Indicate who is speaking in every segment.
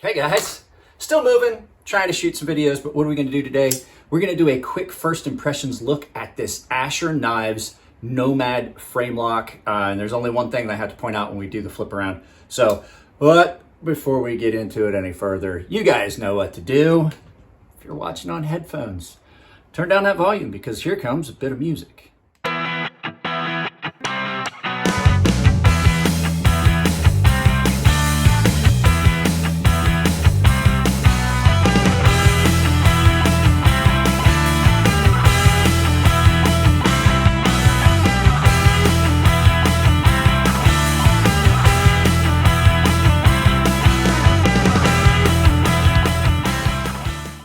Speaker 1: Hey guys, still moving, trying to shoot some videos, but what are we going to do today? We're going to do a quick first impressions look at this Asher Knives Nomad frame lock. And there's only one thing that I have to point out when we do the flip around. But before we get into it any further, you guys know what to do. If you're watching on headphones, turn down that volume because here comes a bit of music.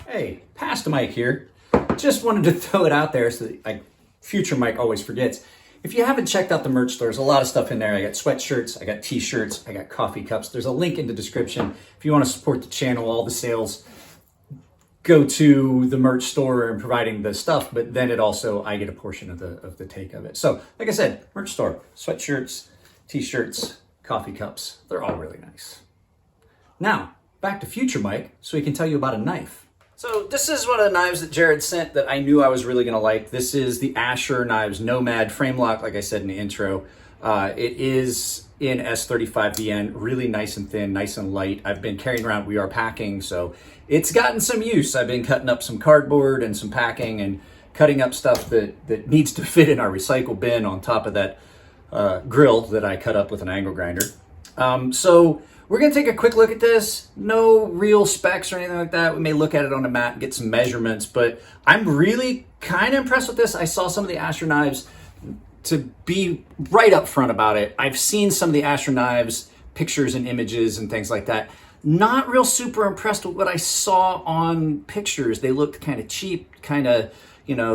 Speaker 1: Hey, past the mic here. Just wanted to throw it out there so that future Mike always forgets. If you haven't checked out the merch store, there's a lot of stuff in there. I got sweatshirts, I got t-shirts, I got coffee cups. There's a link in the description. If you want to support the channel, all the sales go to the merch store and providing the stuff, but then I get a portion of the take of it. So, like I said, merch store, sweatshirts, t-shirts, coffee cups. They're all really nice. Now, back to future Mike so he can tell you about a knife. So this is one of the knives that Jared sent that I knew I was really going to like. This is the Asher Knives Nomad frame lock, like I said in the intro. It is in S35VN, really nice and thin, nice and light. I've been carrying around We Are Packing, so it's gotten some use. I've been cutting up some cardboard and some packing and cutting up stuff that needs to fit in our recycle bin on top of that grill that I cut up with an angle grinder. So we're going to take a quick look at this. No real specs or anything like that. We may look at it on a mat and get some measurements, but I'm really kind of impressed with this. I saw some of the Asher knives. To be right up front about it, I've seen some of the Asher knives, pictures and images and things like that. Not real super impressed with what I saw on pictures. They looked kind of cheap, kind of,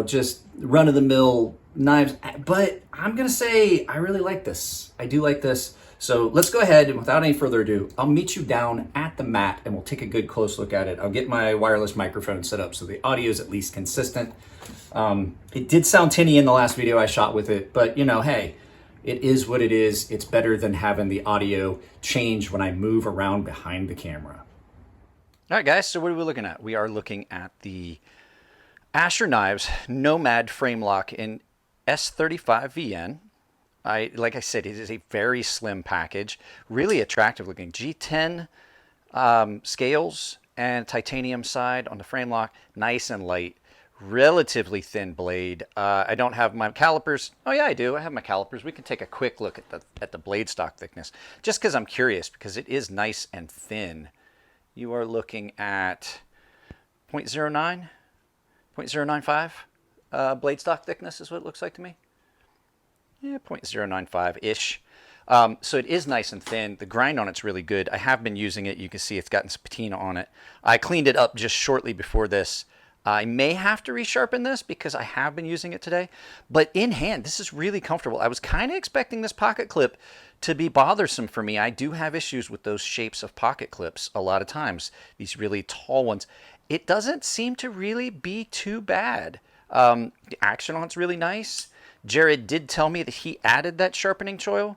Speaker 1: just run-of-the-mill knives. But I'm going to say I really like this. I do like this. So let's go ahead and without any further ado, I'll meet you down at the mat and we'll take a good close look at it. I'll get my wireless microphone set up so the audio is at least consistent. It did sound tinny in the last video I shot with it, but hey, it is what it is. It's better than having the audio change when I move around behind the camera. All right, guys, so what are we looking at? We are looking at the Asher Knives Nomad frame lock in S35VN. Like I said, it is a very slim package, really attractive looking. G10 scales and titanium side on the frame lock, nice and light, relatively thin blade. I don't have my calipers. Oh yeah, I do. I have my calipers. We can take a quick look at the blade stock thickness, just because I'm curious, because it is nice and thin. You are looking at 0.09, 0.095 blade stock thickness is what it looks like to me. Yeah, 0.095-ish. So it is nice and thin. The grind on it's really good. I have been using it. You can see it's gotten some patina on it. I cleaned it up just shortly before this. I may have to resharpen this because I have been using it today. But in hand, this is really comfortable. I was kind of expecting this pocket clip to be bothersome for me. I do have issues with those shapes of pocket clips a lot of times, these really tall ones. It doesn't seem to really be too bad. The action on it's really nice. Jared did tell me that he added that sharpening choil.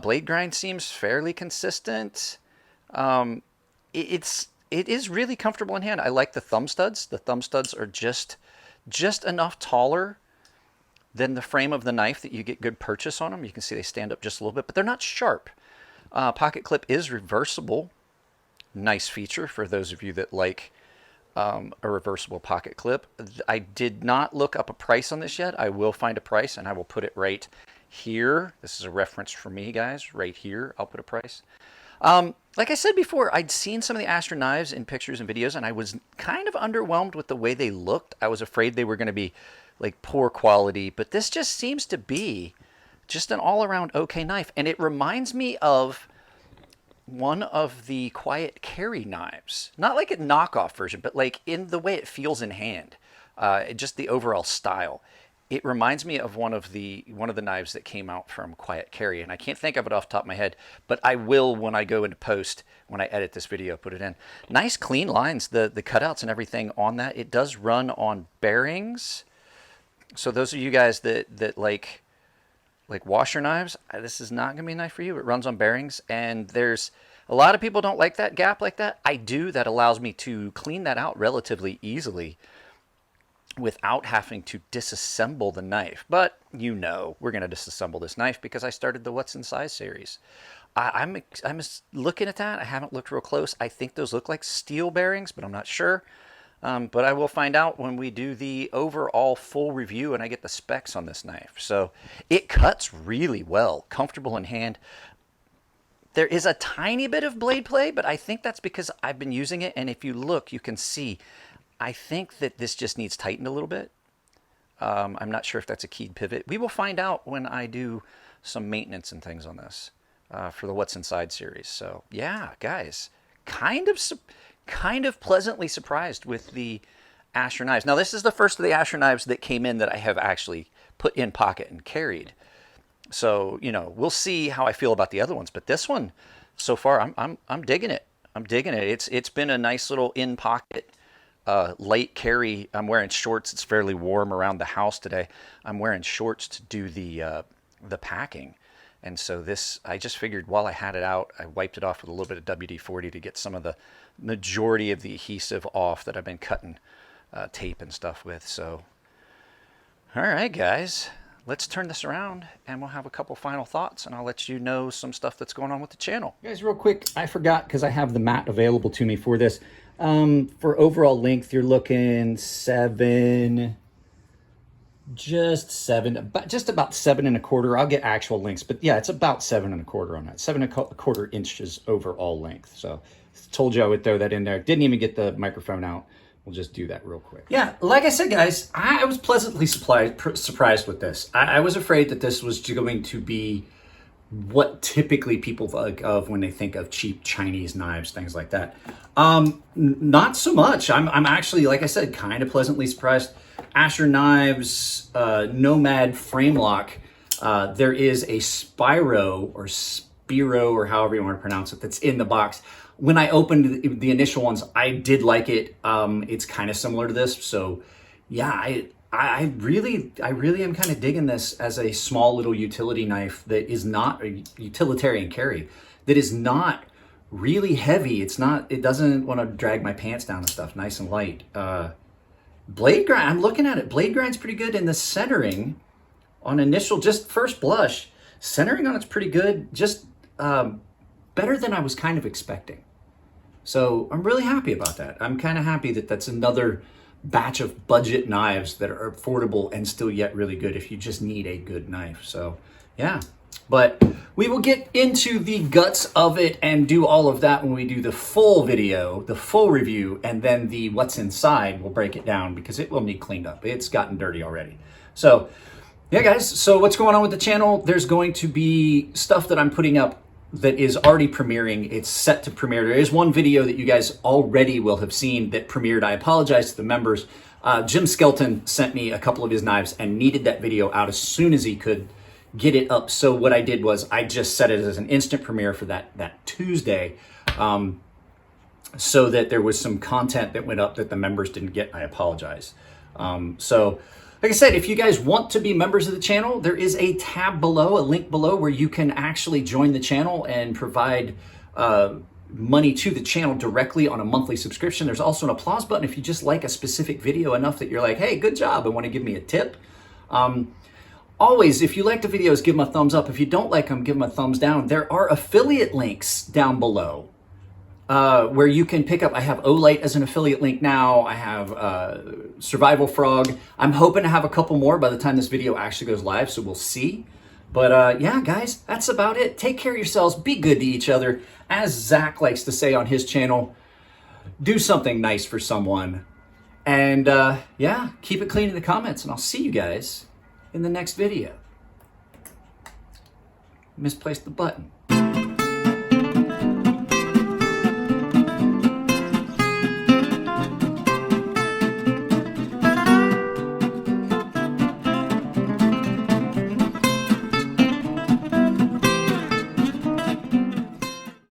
Speaker 1: Blade grind seems fairly consistent. It is really comfortable in hand. I like the thumb studs. The thumb studs are just enough taller than the frame of the knife that you get good purchase on them. You can see they stand up just a little bit, but they're not sharp. Pocket clip is reversible. Nice feature for those of you that like a reversible pocket clip. I did not look up a price on this yet. I will find a price and I will put it right here. This is a reference for me, guys. Right here, I'll put a price. Like I said before, I'd seen some of the Asher knives in pictures and videos, and I was kind of underwhelmed with the way they looked. I was afraid they were going to be like poor quality, but this just seems to be just an all-around okay knife. And it reminds me of one of the quiet carry knives, not like a knockoff version, but like in the way it feels in hand, just the overall style. It reminds me of one of the knives that came out from Quiet Carry, and I can't think of it off the top of my head, but I will when I go into post, when I edit this video, put it in. Nice clean lines, the cutouts and everything on that. It does run on bearings, so those of you guys that like washer knives, this is not gonna be a knife for you. It runs on bearings, and there's
Speaker 2: A lot of people don't like that gap like that. I do. That allows me to clean that out relatively easily without having to disassemble the knife. But you know, we're going to disassemble this knife because I started the What's Inside series. I'm looking at that. I haven't looked real close. I think those look like steel bearings, but I'm not sure. But I will find out when we do the overall full review and I get the specs on this knife. So it cuts really well, comfortable in hand. There is a tiny bit of blade play, but I think that's because I've been using it. And if you look, you can see, I think that this just needs tightened a little bit. I'm not sure if that's a keyed pivot. We will find out when I do some maintenance and things on this for the What's Inside series. So yeah, guys, kind of pleasantly surprised with the Asher knives. Now this is the first of the Asher knives that came in that I have actually put in pocket and carried. So, you know, we'll see how I feel about the other ones, but this one so far I'm digging it. I'm digging it. It's been a nice little in pocket light carry. I'm wearing shorts. It's fairly warm around the house today. I'm wearing shorts to do the packing. And so this, I just figured while I had it out, I wiped it off with a little bit of WD-40 to get some of the majority of the adhesive off that I've been cutting tape and stuff with. So, all right, guys, let's turn this around and we'll have a couple final thoughts and I'll let you know some stuff that's going on with the channel.
Speaker 1: Guys, real quick, I forgot because I have the mat available to me for this. For overall length, you're looking just about 7.25. I'll get actual lengths, but yeah, it's about 7.25 on that. 7.25 inches overall length. So told you I would throw that in there. Didn't even get the microphone out. We'll just do that real quick. Yeah, like I said, guys, I was pleasantly surprised with this. I was afraid that this was going to be what typically people think of when they think of cheap Chinese knives, things like that. Not so much. I'm actually, like I said, kind of pleasantly surprised. Asher Knives Nomad frame lock. There is a Spiro or however you want to pronounce it that's in the box. When I opened the initial ones, I did like it. It's kind of similar to this, so yeah, I really am kind of digging this as a small little utility knife that is not a utilitarian carry, that is not really heavy. It doesn't want to drag my pants down and stuff. Nice and light. Blade grind, I'm looking at it. Blade grind's pretty good in the centering on initial, just first blush. Centering on it's pretty good. Just better than I was kind of expecting. So I'm really happy about that. I'm kind of happy that that's another batch of budget knives that are affordable and still yet really good if you just need a good knife. So yeah, but we will get into the guts of it and do all of that when we do the full video, the full review, and then the what's inside, we'll break it down because it will need cleaned up. It's gotten dirty already. So yeah, guys, so what's going on with the channel? There's going to be stuff that I'm putting up that is already premiering. It's set to premiere. There is one video that you guys already will have seen that premiered. I apologize to the members. Jim Skelton sent me a couple of his knives and needed that video out as soon as he could get it up. So what I did was I just set it as an instant premiere for that Tuesday, so that there was some content that went up that the members didn't get. I apologize. So like I said, if you guys want to be members of the channel, there is a tab below, a link below where you can actually join the channel and provide money to the channel directly on a monthly subscription. There's also an applause button if you just like a specific video enough that you're like, hey, good job, and want to give me a tip. Always, if you like the videos, give them a thumbs up. If you don't like them, give them a thumbs down. There are affiliate links down below where you can pick up. I have Olight as an affiliate link now. I have Survival Frog. I'm hoping to have a couple more by the time this video actually goes live, so we'll see. But yeah, guys, that's about it. Take care of yourselves. Be good to each other. As Zach likes to say on his channel, do something nice for someone. And yeah, keep it clean in the comments, and I'll see you guys in the next video. Misplaced the button.